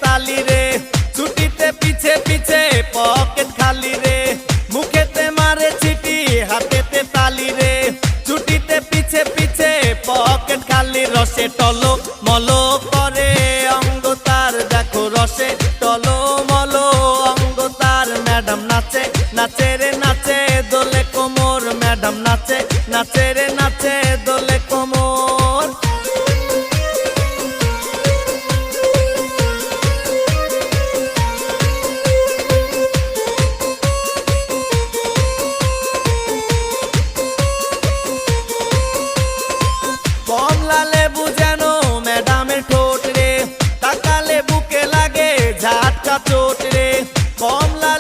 তালি রে, ছুটিতে পিছে পিছে পকেট খালি রে, মুখেতে মারে ছিটি হাতেতে তালি রে, ছুটিতে পিছে পিছে পকেট খালি। রসে টলো মলো করে অঙ্গ তার, দেখো রসে টলো মলো অঙ্গ তার। ম্যাডাম নাচে নাচে রে নাচে দোলে কোমর, ম্যাডাম নাচে নাচে রে নাচে দোলে কোমর। কমলা লেবু যেন ম্যাডামের ঠোঁট রে, তাকালে বুকে লাগে ঝাটকা চোট রে। কমলা